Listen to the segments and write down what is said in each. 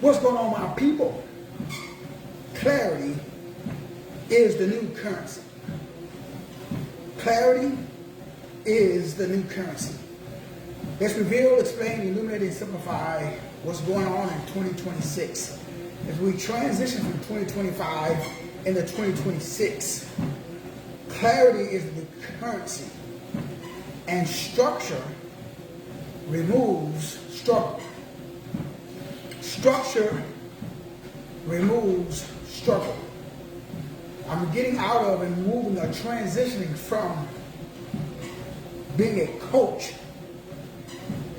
What's going on with our people? Clarity is the new currency. Clarity is the new currency. Let's reveal, explain, illuminate, and simplify what's going on in 2026. As we transition from 2025 into 2026, clarity is the currency, and structure removes struggle. Structure removes struggle. I'm getting out of and moving or transitioning from being a coach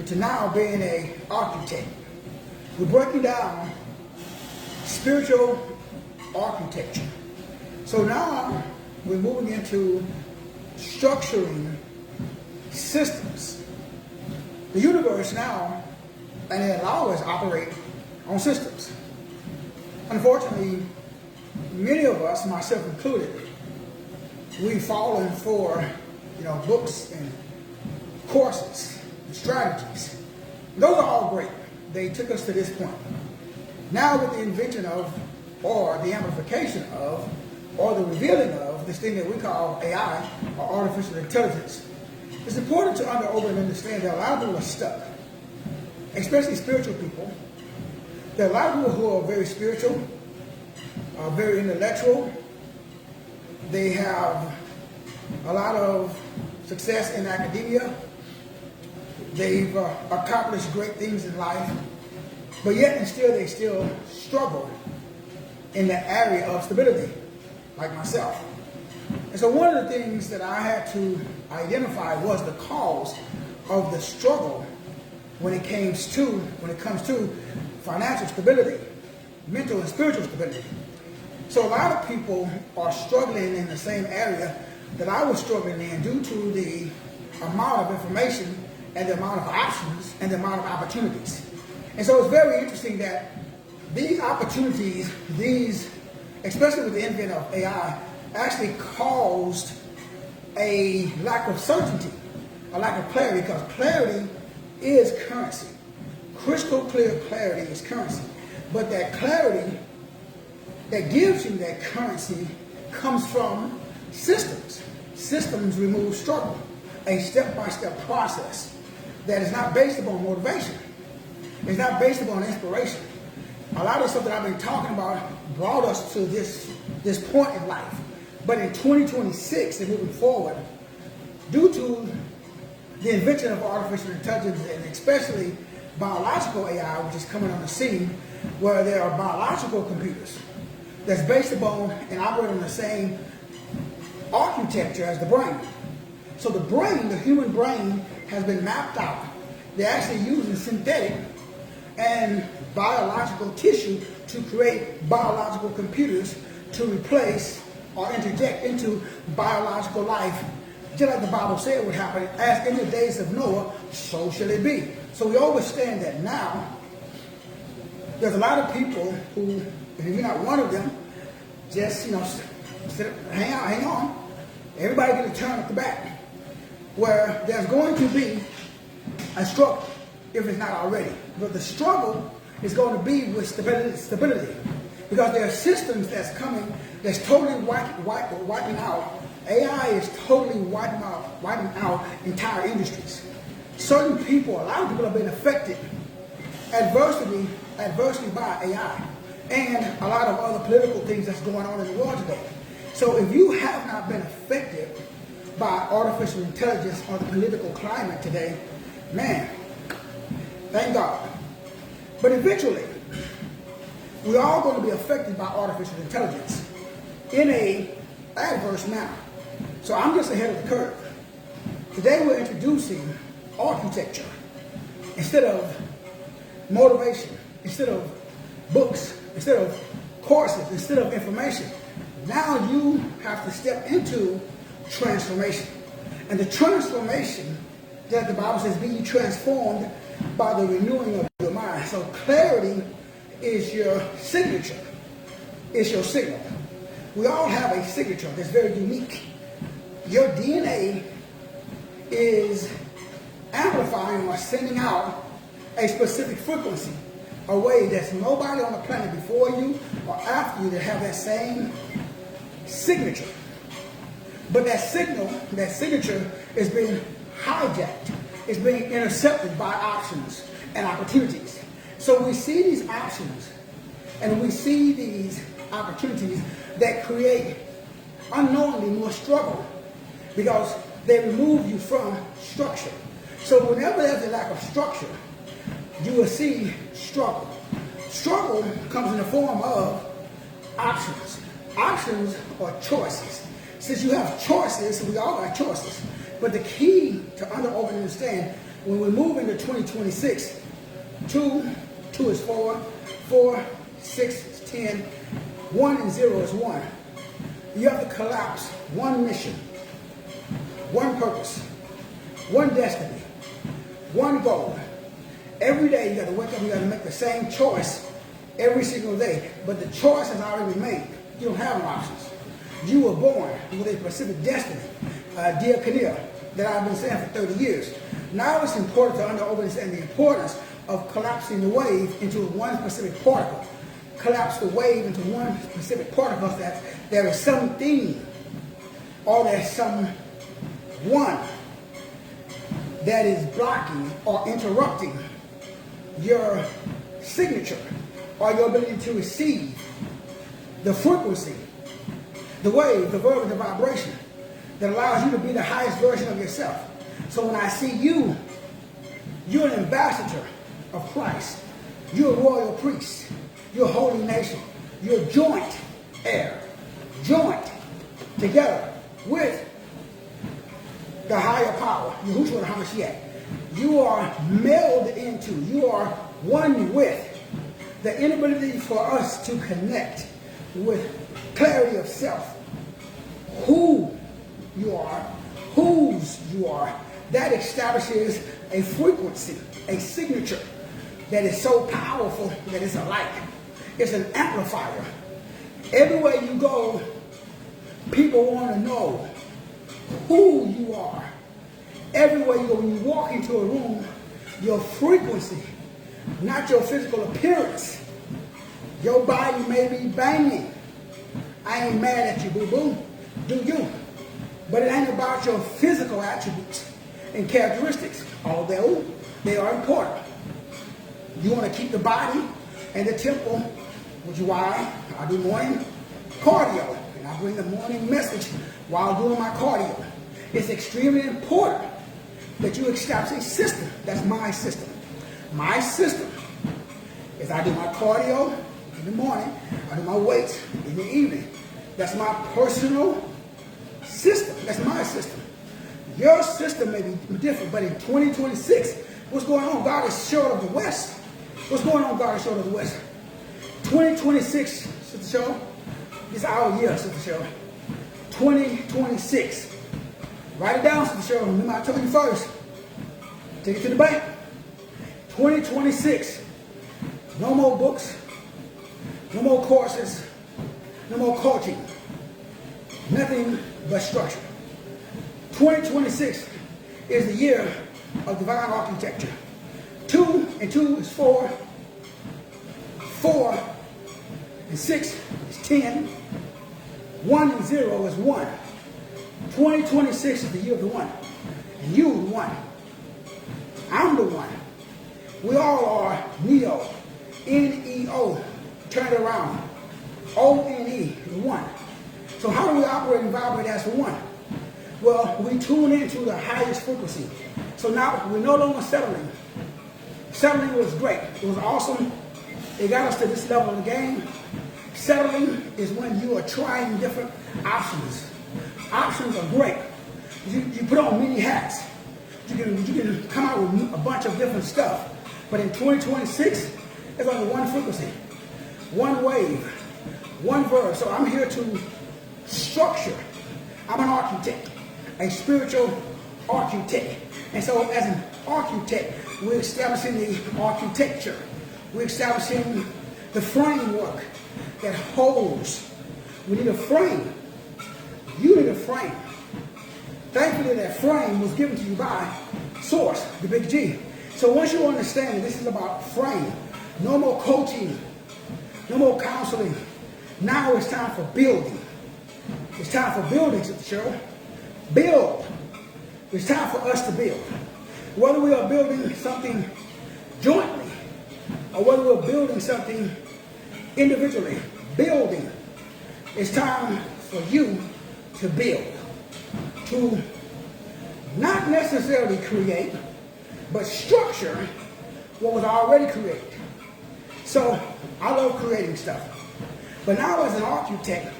to now being an architect. We're breaking down spiritual architecture. So now we're moving into structuring systems. The universe now, and it allows us to operate on systems. Unfortunately, many of us, myself included, we've fallen for, books and courses and strategies. Those are all great. They took us to this point. Now with the invention of, or the amplification of, or the revealing of this thing that we call AI, or artificial intelligence, it's important to understand that a lot of people are stuck, especially spiritual people. There are a lot of people who are very spiritual, are very intellectual. They have a lot of success in academia. They've accomplished great things in life, but yet and still they still struggle in the area of stability, like myself. And so one of the things that I had to identify was the cause of the struggle when it comes to financial stability, mental and spiritual stability. So a lot of people are struggling in the same area that I was struggling in due to the amount of information and the amount of options and the amount of opportunities. And so it's very interesting that these opportunities, especially with the advent of AI, actually caused a lack of certainty, a lack of clarity, because clarity is currency. Crystal clear clarity is currency. But that clarity that gives you that currency comes from systems. Systems remove struggle, a step-by-step process that is not based upon motivation. It's not based upon inspiration. A lot of stuff that I've been talking about brought us to this point in life. But in 2026 and moving forward, due to the invention of artificial intelligence and especially biological AI, which is coming on the scene, where there are biological computers that's based upon and operate on the same architecture as the brain. So the brain, the human brain, has been mapped out. They're actually using synthetic and biological tissue to create biological computers to replace or interject into biological life, just like the Bible said would happen, as in the days of Noah, so shall it be. So we understand that now. There's a lot of people who, if you're not one of them, just hang on. Everybody get a turn at the back, where there's going to be a struggle, if it's not already. But the struggle is going to be with stability. Because there are systems that's coming that's totally wiping out. AI is totally wiping out entire industries. Certain people, a lot of people have been affected adversely by AI. And a lot of other political things that's going on in the world today. So if you have not been affected by artificial intelligence or the political climate today, man, thank God. But eventually, we're all going to be affected by artificial intelligence in an adverse manner. So I'm just ahead of the curve. Today we're introducing architecture instead of motivation, instead of books, instead of courses, instead of information. Now you have to step into transformation. And the transformation that the Bible says, be ye transformed by the renewing of your mind. So clarity is your signature. It's your signal. We all have a signature that's very unique. Your DNA is amplifying or sending out a specific frequency a way that's nobody on the planet before you or after you that have that same signature. But that signature is being hijacked. It's being intercepted by options and opportunities. So we see these options and we see these opportunities that create unknowingly more struggle because they remove you from structure. So whenever there's a lack of structure, you will see struggle. Struggle comes in the form of options. Options are choices. Since you have choices, we all got choices. But the key to understand when we move into 2026, 2 is 4, 4, 6 is 10, 1 and 0 is 1. You have to collapse one mission, one purpose, one destiny, one goal. Every day you got to wake up, you got to make the same choice every single day. But the choice has already been made. You don't have no options. You were born with a specific destiny, dear Kania, that I've been saying for 30 years. Now it's important to understand the importance of collapsing the wave into one specific particle. Collapse the wave into one specific particle that there is something or there's someone that is blocking or interrupting your signature or your ability to receive the frequency, the wave, the verb, the vibration that allows you to be the highest version of yourself. So when I see you, you're an ambassador of Christ. You're a royal priest. You're a holy nation. You're joint heir. Joint together with the higher power. Yahushua HaMashiach. You are melded into, you are one with the inability for us to connect with clarity of self. Who you are, whose you are, that establishes a frequency, a signature that is so powerful that it's alike. It's an amplifier. Everywhere you go, people want to know who you are. Everywhere you go, when you walk into a room, your frequency, not your physical appearance. Your body may be banging. I ain't mad at you, boo-boo. Do you? But it ain't about your physical attributes and characteristics, although they are important. You want to keep the body and the temple, which is why I do morning cardio. And I bring the morning message while doing my cardio. It's extremely important that you establish a system. That's my system. My system is I do my cardio in the morning, I do my weights in the evening. That's my personal system. That's my system. Your system may be different, but in 2026, what's going on? God is short of the West. What's going on? God is short of the West. 2026, Sister Show, this is our year, Sister Show. 2026. Write it down, Sister Show. Remember, I told you first. Take it to the bank. 2026. No more books. No more courses. No more coaching. Nothing but structure. 2026 is the year of divine architecture. 2 and 2 is 4. 4 and 6 is 10. 1 and 0 is 1. 2026 is the year of the one. And you the one. I'm the one. We all are Neo. N-E-O. Turn it around. O-N-E, the one. So how do we operate and vibrate as the one? Well, we tune into the highest frequency. So now we're no longer settling. Settling was great. It was awesome. It got us to this level of the game. Settling is when you are trying different options. Options are great. You put on many hats. You can come out with a bunch of different stuff. But in 2026, there's only one frequency, one wave, one verb. So I'm here to structure. I'm an architect, a spiritual architect. And so as an architect, we're establishing the architecture. We're establishing the framework that holds. We need a frame. You need a frame. Thankfully, that frame was given to you by Source, the big G. So once you understand that this is about frame, No more coaching. No more counseling. Now it's time for building. It's time for building, Sister Cheryl. Build. It's time for us to build. Whether we are building something jointly or whether we're building something individually, building. It's time for you to build. To not necessarily create, but structure what was already created. So I love creating stuff. But now as an architect,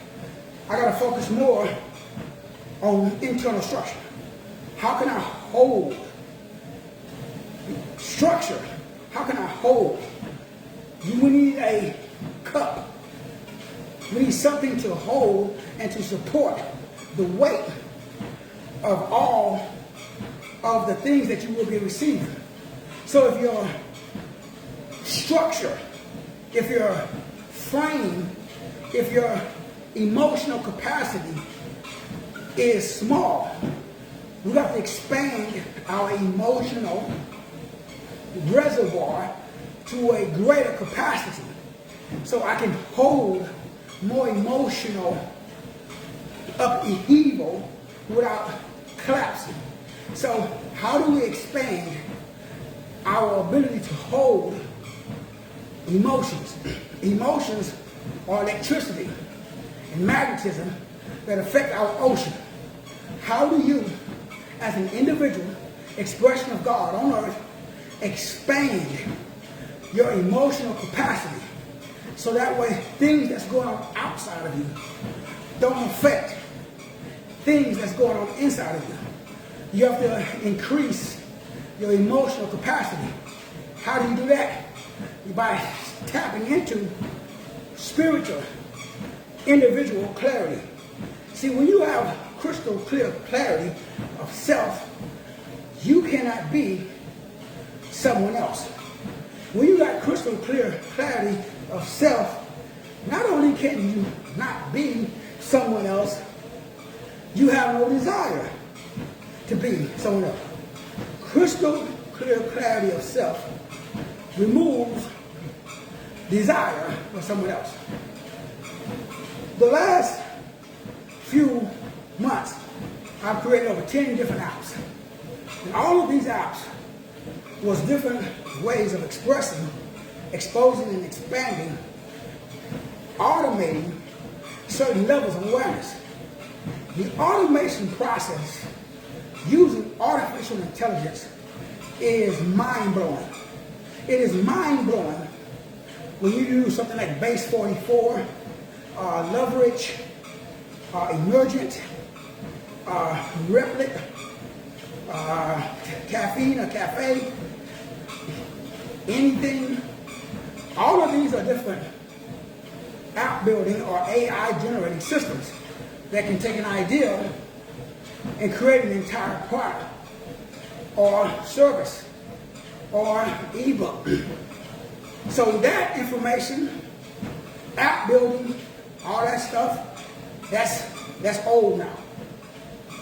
I got to focus more on internal structure. How can I hold structure? How can I hold? We need a cup. We need something to hold and to support the weight of all of the things that you will be receiving. So if your structure, if your frame, if your emotional capacity is small, we have to expand our emotional reservoir to a greater capacity so I can hold more emotional upheaval without collapsing. So how do we expand our ability to hold emotions? Emotions are electricity and magnetism that affect our ocean. How do you, as an individual expression of God on earth, expand your emotional capacity so that way things that's going on outside of you don't affect things that's going on inside of you? You have to increase your emotional capacity. How do you do that? By tapping into spiritual, individual clarity. See, when you have crystal clear clarity of self, you cannot be someone else. When you got crystal clear clarity of self, not only can you not be someone else, you have no desire to be someone else. Crystal clear clarity of self removes desire for someone else. The last few months, I've created over 10 different apps. And all of these apps was different ways of expressing, exposing, and expanding, automating certain levels of awareness. The automation process using artificial intelligence is mind-blowing. It is mind-blowing when you use something like base 44, leverage, emergent, replicate, caffeine or cafe, anything. All of these are different app building or AI generating systems that can take an idea and create an entire product or service or ebook. So that information, app building, all that stuff, that's old now.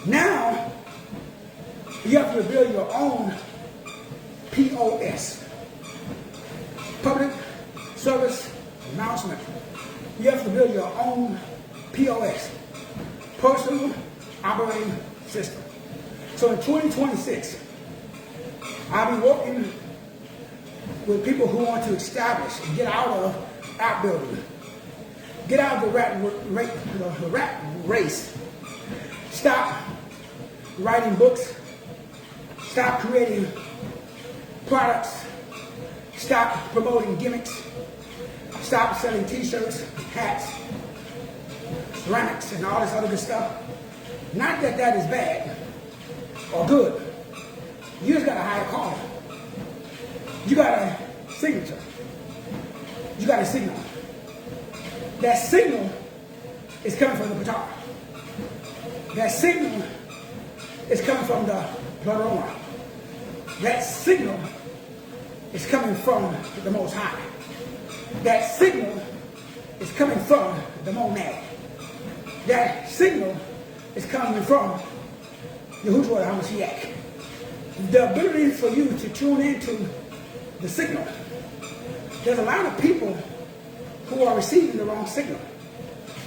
Now you have to build your own P.O.S. Public Service Announcement. You have to build your own P.O.S. Personal Operating System. So in 2026, I'll be working with people who want to establish and get out of app building. Get out of the rat race. Stop writing books. Stop creating products. Stop promoting gimmicks. Stop selling t-shirts, hats, ceramics, and all this other good stuff. Not that that is bad or good. You just got a higher calling. You got a signature. You got a signal. That signal is coming from the Patara. That signal is coming from the Pleroma. That signal is coming from the Most High. That signal is coming from the Monad. That signal is coming from Yahushua HaMashiach. The ability for you to tune into the signal there's a lot of people who are receiving the wrong signal.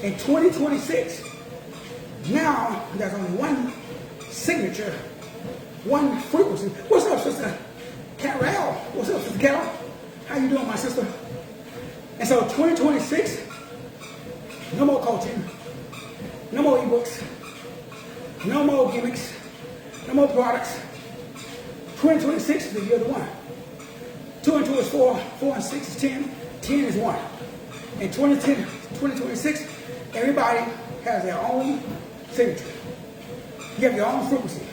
In 2026, now there's only one signature, one frequency. What's up, Sister Carol? What's up, Sister Carol? How you doing, my sister? And so 2026, no more coaching, no more ebooks, no more gimmicks, no more products. 2026 is the year of the one. 2 and 2 is 4, 4 and 6 is 10, 10 is 1. In 2026, everybody has their own signature. You have your own frequency,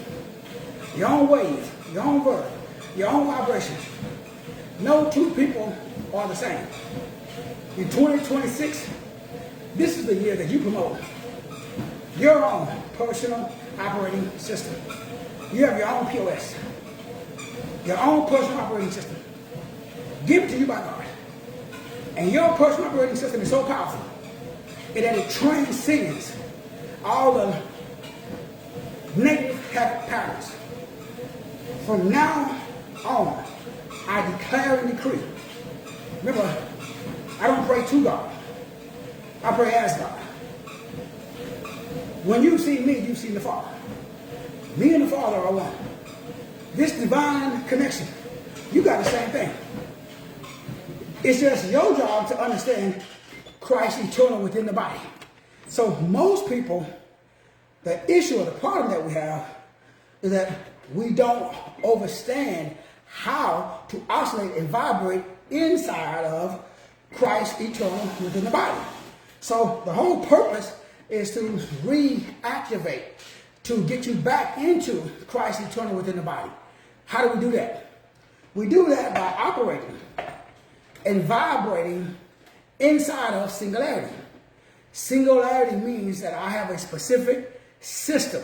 your own wave, your own verb, your own vibration. No two people are the same. In 2026, this is the year that you promote your own personal operating system. You have your own P.O.S, your own personal operating system, given to you by God. And your personal operating system is so powerful that it transcends all the negative habit patterns. From now on, I declare and decree. Remember, I don't pray to God. I pray as God. When you see me, you see the Father. Me and the Father are one. This divine connection, you got the same thing. It's just your job to understand Christ eternal within the body. So most people, the issue or the problem that we have is that we don't understand how to oscillate and vibrate inside of Christ eternal within the body. So the whole purpose is to reactivate, to get you back into Christ eternal within the body. How do we do that? We do that by operating and vibrating inside of singularity. Singularity means that I have a specific system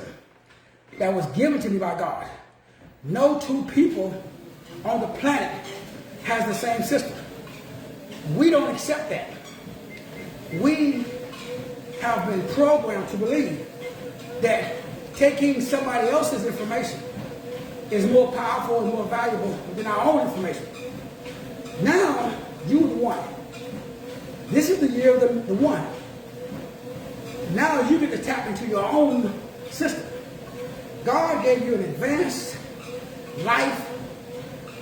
that was given to me by God. No two people on the planet has the same system. We don't accept that. We have been programmed to believe that taking somebody else's information is more powerful and more valuable than our own information. Now, you the one. This is the year of the one. Now you get to tap into your own system. God gave you an advanced life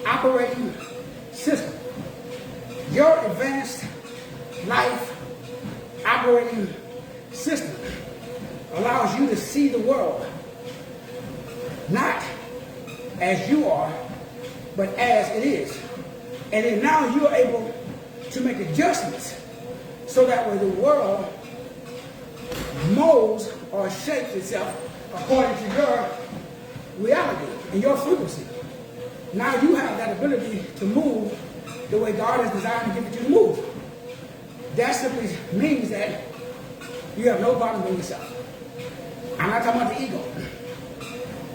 operating system. Your advanced life operating system allows you to see the world not as you are, but as it is. And then now you're able to make adjustments so that way the world molds or shapes itself according to your reality and your frequency. Now you have that ability to move the way God has designed to give it you to move. That simply means that you have no problem with yourself. I'm not talking about the ego.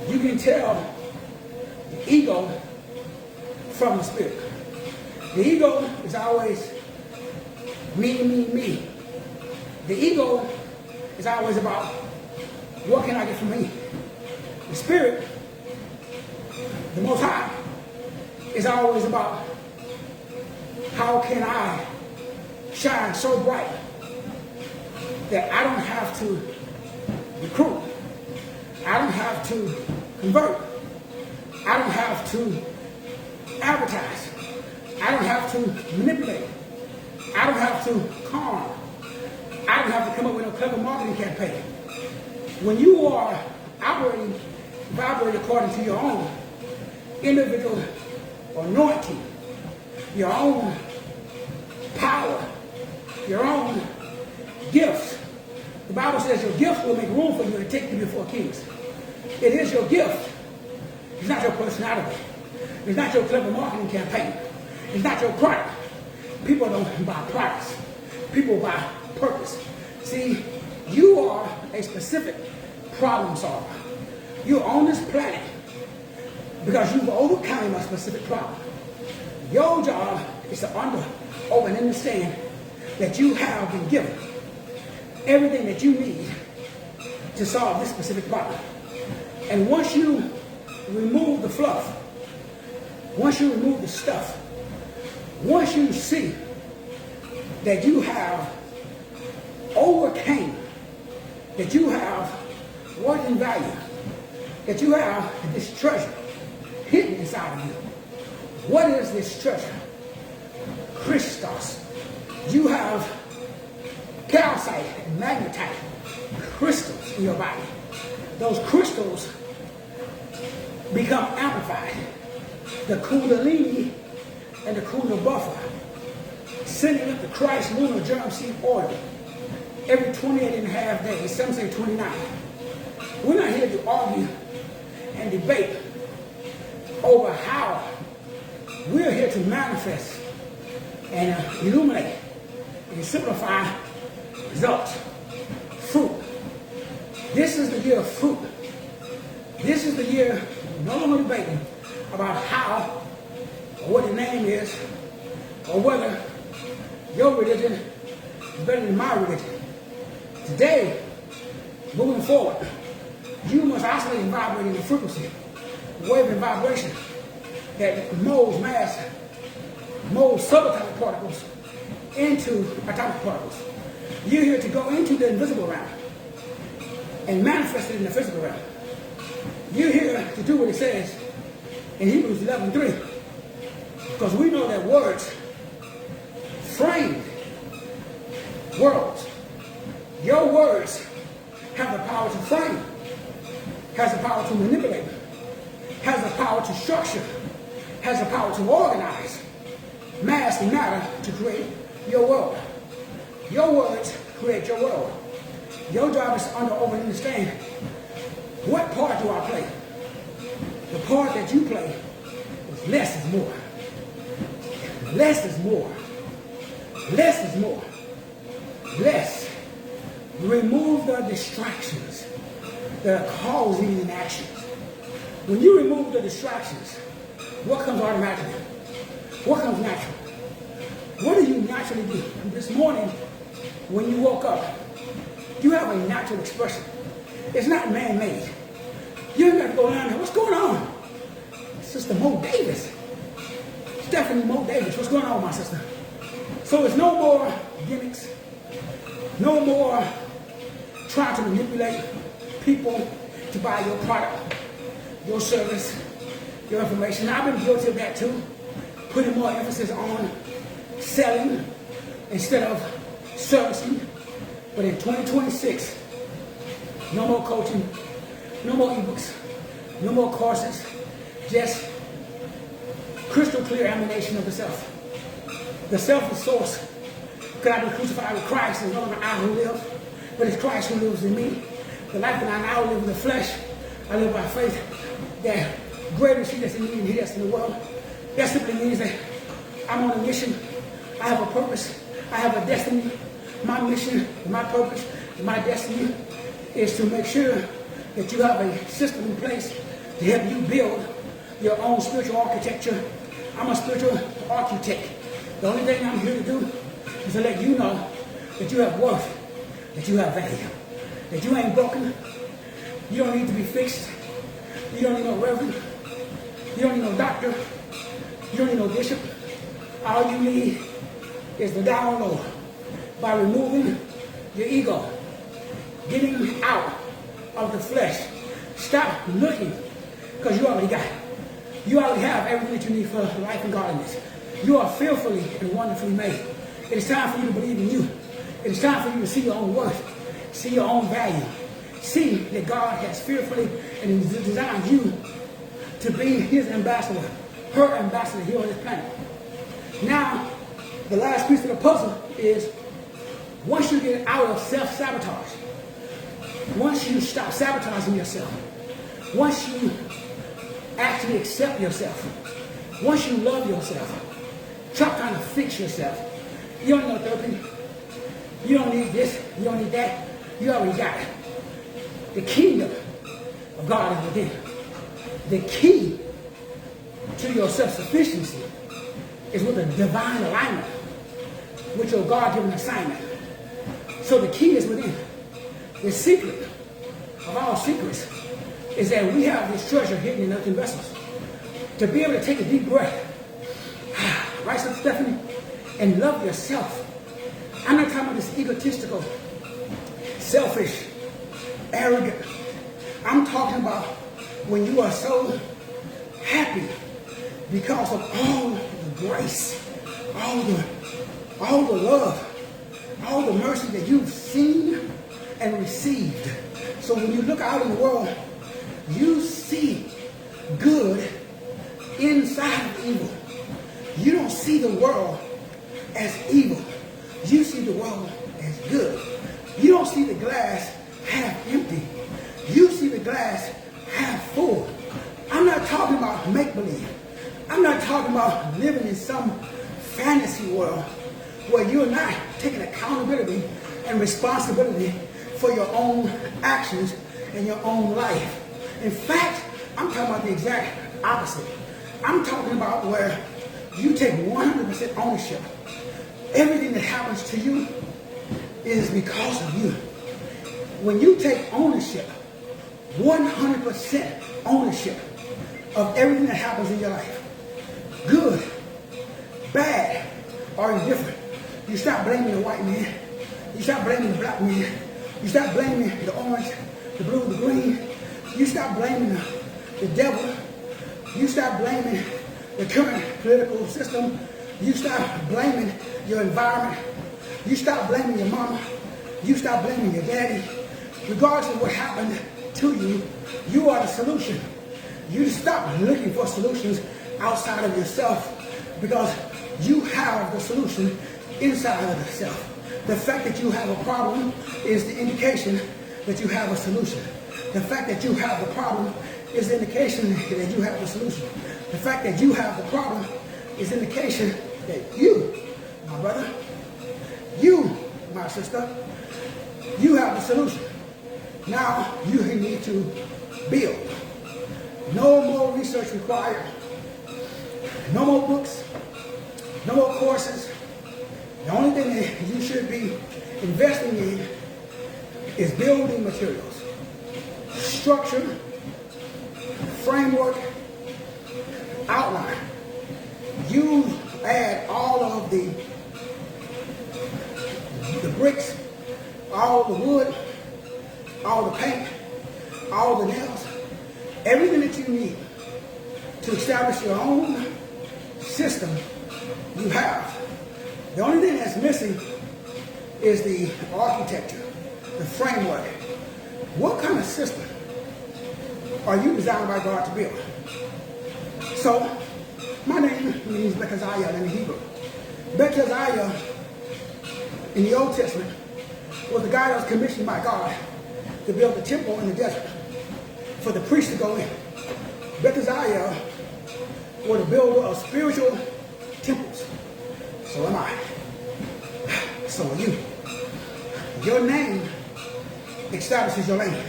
You can tell the ego from the spirit. The ego is always me, me, me. The ego is always about what can I get from me. The spirit, the Most High, is always about how can I shine so bright that I don't have to recruit, I don't have to convert, I don't have to advertise, I don't have to manipulate, I don't have to calm, I don't have to come up with a clever marketing campaign. When you are operating, vibrating according to your own individual anointing, your own power, your own gifts. The Bible says your gifts will make room for you to take you before kings. It is your gift. It's not your personality. It's not your clever marketing campaign. It's not your product. People don't buy products. People buy purpose. See, you are a specific problem solver. You're on this planet because you've overcome a specific problem. Your job is to and understand that you have been given everything that you need to solve this specific problem. And once you remove the fluff, once you remove the stuff, Once you see that you have overcame, that you have worth and value, that you have this treasure hidden inside of you. What is this treasure? Christos. You have calcite and magnetite crystals in your body. Those crystals become amplified. The Kundalini and the Kundalini buffer, sending up the Christ lunar germ seed order every 28 and a half days, some say 29. We're not here to argue and debate over how. We're here to manifest and illuminate and simplify results. Fruit. This is the year of fruit. This is the year, no longer debating about how or what the name is or whether your religion is better than my religion. Today, moving forward, you must isolate and vibrate in the frequency, wave and vibration that molds subatomic particles into atomic particles. You're here to go into the invisible realm and manifest it in the physical realm. You're here to do what it says in Hebrews 11:3, because we know that words frame worlds. Your words have the power to frame, has the power to manipulate, has the power to structure, has the power to organize mass and matter to create your world. Your words create your world. Your job is to understand what part do I play. The part that you play is less is more. Less is more. Less is more. Less. Remove the distractions that are causing inactions. When you remove the distractions, what comes automatically? What comes natural? What do you naturally do? This morning, when you woke up, you have a natural expression. It's not man-made. You don't have to go down there. What's going on? Sister Mo Davis. Stephanie Mo Davis. What's going on, my sister? So it's no more gimmicks. No more trying to manipulate people to buy your product, your service, your information. I've been guilty of that too. Putting more emphasis on selling instead of servicing. But in 2026, no more coaching, no more ebooks, no more courses, just crystal clear emanation of the self. The self is source. Could I be crucified with Christ? It's no longer I who live, but it's Christ who lives in me. The life that I now live in the flesh, I live by faith. That greater is he that's in me than he that's in the world. That simply means that I'm on a mission. I have a purpose. I have a destiny. My mission, my purpose, my destiny is to make sure that you have a system in place to help you build your own spiritual architecture. I'm a spiritual architect. The only thing I'm here to do is to let you know that you have worth, that you have value, that you ain't broken. You don't need to be fixed. You don't need no reverend. You don't need no doctor. You don't need no bishop. All you need is the download by removing your ego, getting out of the flesh. Stop looking, because you already got it. You already have everything that you need for life and godliness. You are fearfully and wonderfully made. It is time for you to believe in you. It is time for you to see your own worth, see your own value, see that God has fearfully and designed you to be his ambassador, her ambassador here on this planet. Now, the last piece of the puzzle is once you get out of self-sabotage, once you stop sabotaging yourself, once you actually accept yourself, once you love yourself, stop trying to fix yourself. You don't need no therapy. You don't need this. You don't need that. You already got it. The kingdom of God is within. The key to your self-sufficiency is with a divine alignment, with your God-given assignment. So the key is within. The secret of all secrets is that we have this treasure hidden in earthen vessels. To be able to take a deep breath, right, Sister Stephanie? And love yourself. I'm not talking about this egotistical, selfish, arrogant. I'm talking about when you are so happy because of all the grace, all the love, all the mercy that you've seen and received. So when you look out in the world, you see good inside of evil. You don't see the world as evil. You see the world as good. You don't see the glass half empty. You see the glass half full. I'm not talking about make-believe. I'm not talking about living in some fantasy world where you're not taking accountability and responsibility for your own actions and your own life. In fact, I'm talking about the exact opposite. I'm talking about where you take 100% ownership. Everything that happens to you is because of you. When you take ownership, 100% ownership of everything that happens in your life, good, bad, or indifferent, you stop blaming the white man, you stop blaming the black man, you stop blaming the orange, the blue, the green, you stop blaming the devil, you stop blaming the current political system, you stop blaming your environment, you stop blaming your mama, you stop blaming your daddy. Regardless of what happened to you, you are the solution. You stop looking for solutions outside of yourself because you have the solution inside of yourself. The fact that you have a problem is the indication that you have a solution. The fact that you have the problem is the indication that you have the solution. The fact that you have the problem is indication that you, my brother, you, my sister, you have the solution. Now you need to build. No more research required. No more books. No more courses. The only thing that you should be investing in is building materials. Structure, framework, outline. You add all of the bricks, all the wood, all the paint, all the nails, everything that you need to establish your own system, you have. The only thing that's missing is the architecture, the framework. What kind of system are you designed by God to build? So, my name means Bechaziah in the Hebrew. Bechaziah in the Old Testament was the guy that was commissioned by God to build the temple in the desert for the priest to go in. Bechaziah was the builder of spiritual temples. So am I. So are you. Your name establishes your lane.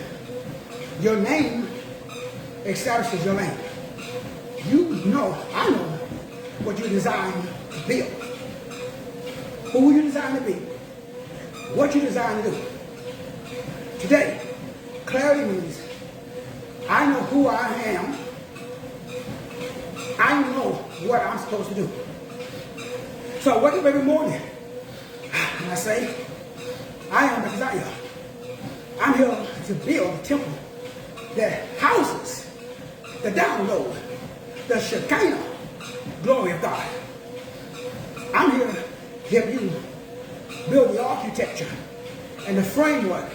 Your name establishes your lane. You know, I know what you're designed to build. Who you're designed to be. What you're designed to do. Today, clarity means I know who I am. I know what I'm supposed to do. So I wake up every morning and I say, I am Bechaziah. I'm here to build a temple that houses the download, the Shekinah glory of God. I'm here to help you build the architecture and the framework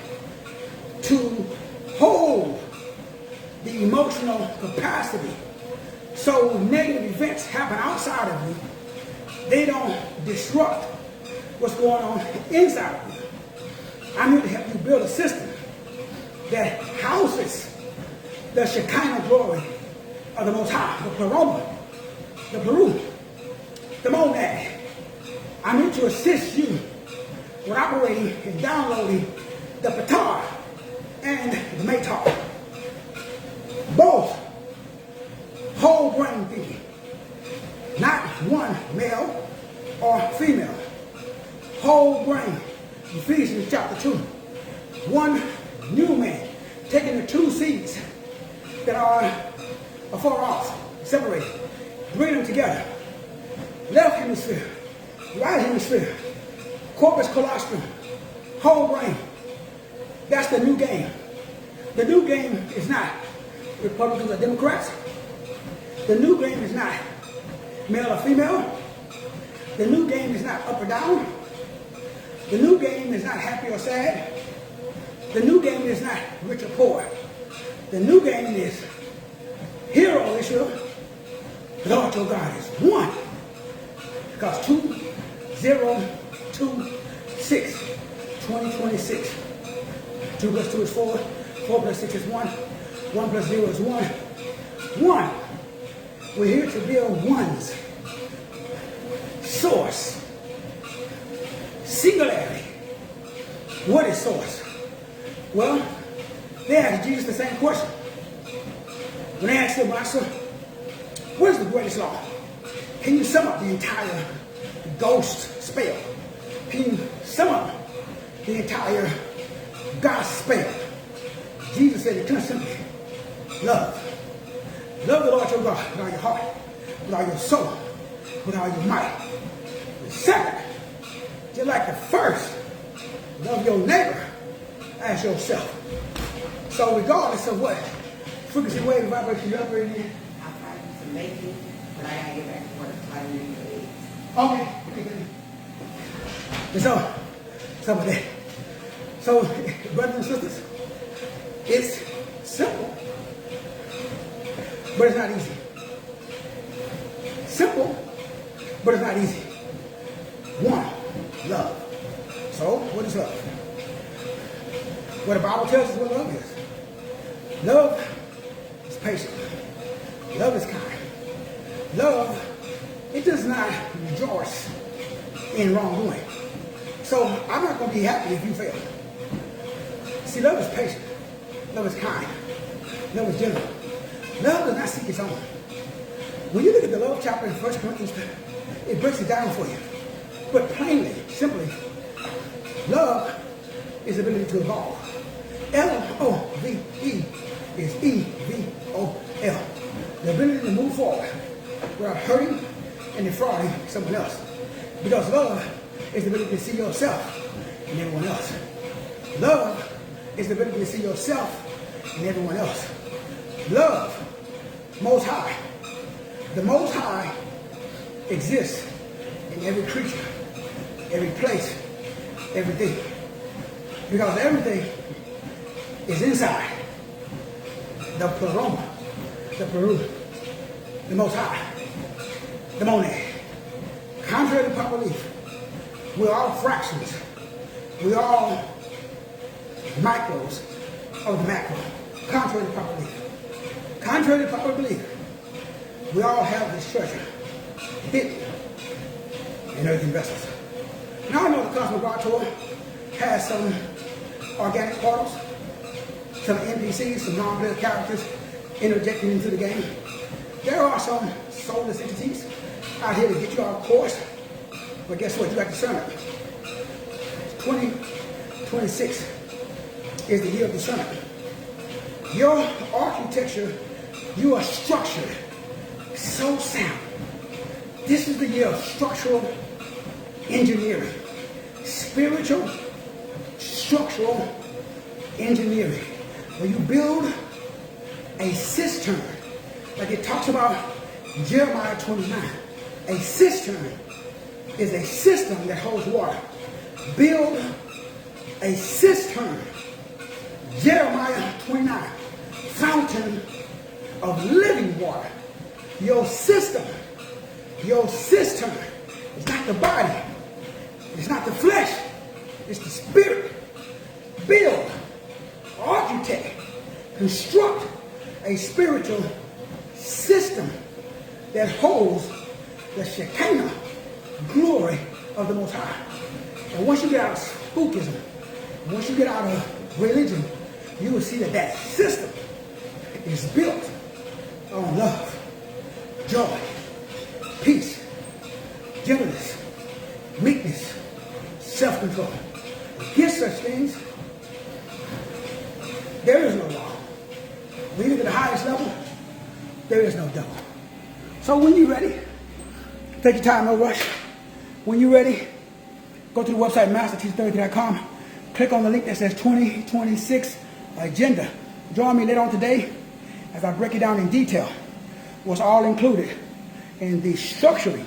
to hold the emotional capacity so negative events happen outside of you, they don't disrupt what's going on inside of you. I'm here to help you build a system that houses the Shekinah glory of the Most High, the Pleroma, the Peru, the Monad. I'm here to assist you with operating and downloading the Patar and the Matar. Both whole brain thinking, not one male or female. Whole brain. Ephesians chapter 2. One new man, taking the two seeds that are afar off, separated, bring them together. left hemisphere, right hemisphere, corpus callosum, whole brain. That's the new game. The new game is not Republicans or Democrats. The new game is not male or female. The new game is not up or down. The new game is not happy or sad. The new game is not rich or poor. The new game is hear, O Israel, the Lord your God is one. Because 2026, 2026. 2 plus 2 is 4. 4 plus 6 is 1. 1 plus 0 is 1. 1. We're here to build ones. Source. Singularity. What is source? Well, they asked Jesus the same question. When they asked him, Master, what is the greatest law? Can you sum up the entire ghost spell? Can you sum up the entire gospel? Jesus said it just simply. Love. Love the Lord your God with all your heart, with all your soul, with all your might. The second, just like the first, love your neighbor as yourself. So regardless of what frequency, wave, vibration you're operating in. I practice to make it, but I gotta get back to work. Okay. And so, some of that. So, brothers and sisters, it's simple, but it's not easy. Simple, but it's not easy. One, love. So, what is love? What the Bible tells us what love is. Love is patient. Love is kind. Love, it does not rejoice in wrongdoing. So, I'm not going to be happy if you fail. See, love is patient. Love is kind. Love is gentle. Love does not seek its own. When you look at the love chapter in 1 Corinthians, it breaks it down for you. But plainly, simply, love is the ability to evolve. L-O-V-E is E-V-O-L. The ability to move forward without hurting and defrauding someone else. Because love is the ability to see yourself and everyone else. Love is the ability to see yourself and everyone else. Love, Most High. The Most High exists in every creature, every place, everything. Because everything is inside the pleroma, the Peru, the Most High, the Monad. Contrary to proper belief, we're all fractions. We're all micros of the macro. Contrary to proper belief. Contrary to proper belief, we all have this treasure hidden in earthen vessels. Now I know the Cosmic Tour has some organic portals, some NPCs, some non-player characters interjecting into the game. There are some soulless entities out here to get you off course. But guess what? You got discernment. 2026 is the year of discernment. Your architecture, you are structured so sound. This is the year of structural engineering. Spiritual structural engineering. Where you build a cistern, like it talks about Jeremiah 29. A cistern is a system that holds water. Build a cistern. Jeremiah 29. Fountain of living water. Your system, your cistern is not the body. It's not the flesh. It's the spirit. Build, architect, construct a spiritual system that holds the Shekinah glory of the Most High. And once you get out of spookism, once you get out of religion, you will see that that system is built on love, joy, peace, gentleness, meekness, self-control. Against such things, there is no law. When you get to the highest level, there is no devil. So when you're ready Take your time, no rush. When you're ready, go to the website masterteachertherapy.com. Click on the link that says 2026 Agenda. Join me later on today as I break it down in detail. What's all included in the structuring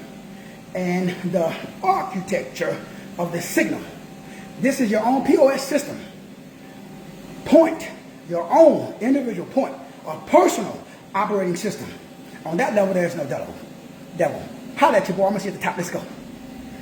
and the architecture of the signal. This is your own P.O.S. system. Point, your own individual point, a personal operating system. On that level, there's no devil. Holla at your boy. I'm going to see you at the top. Let's go.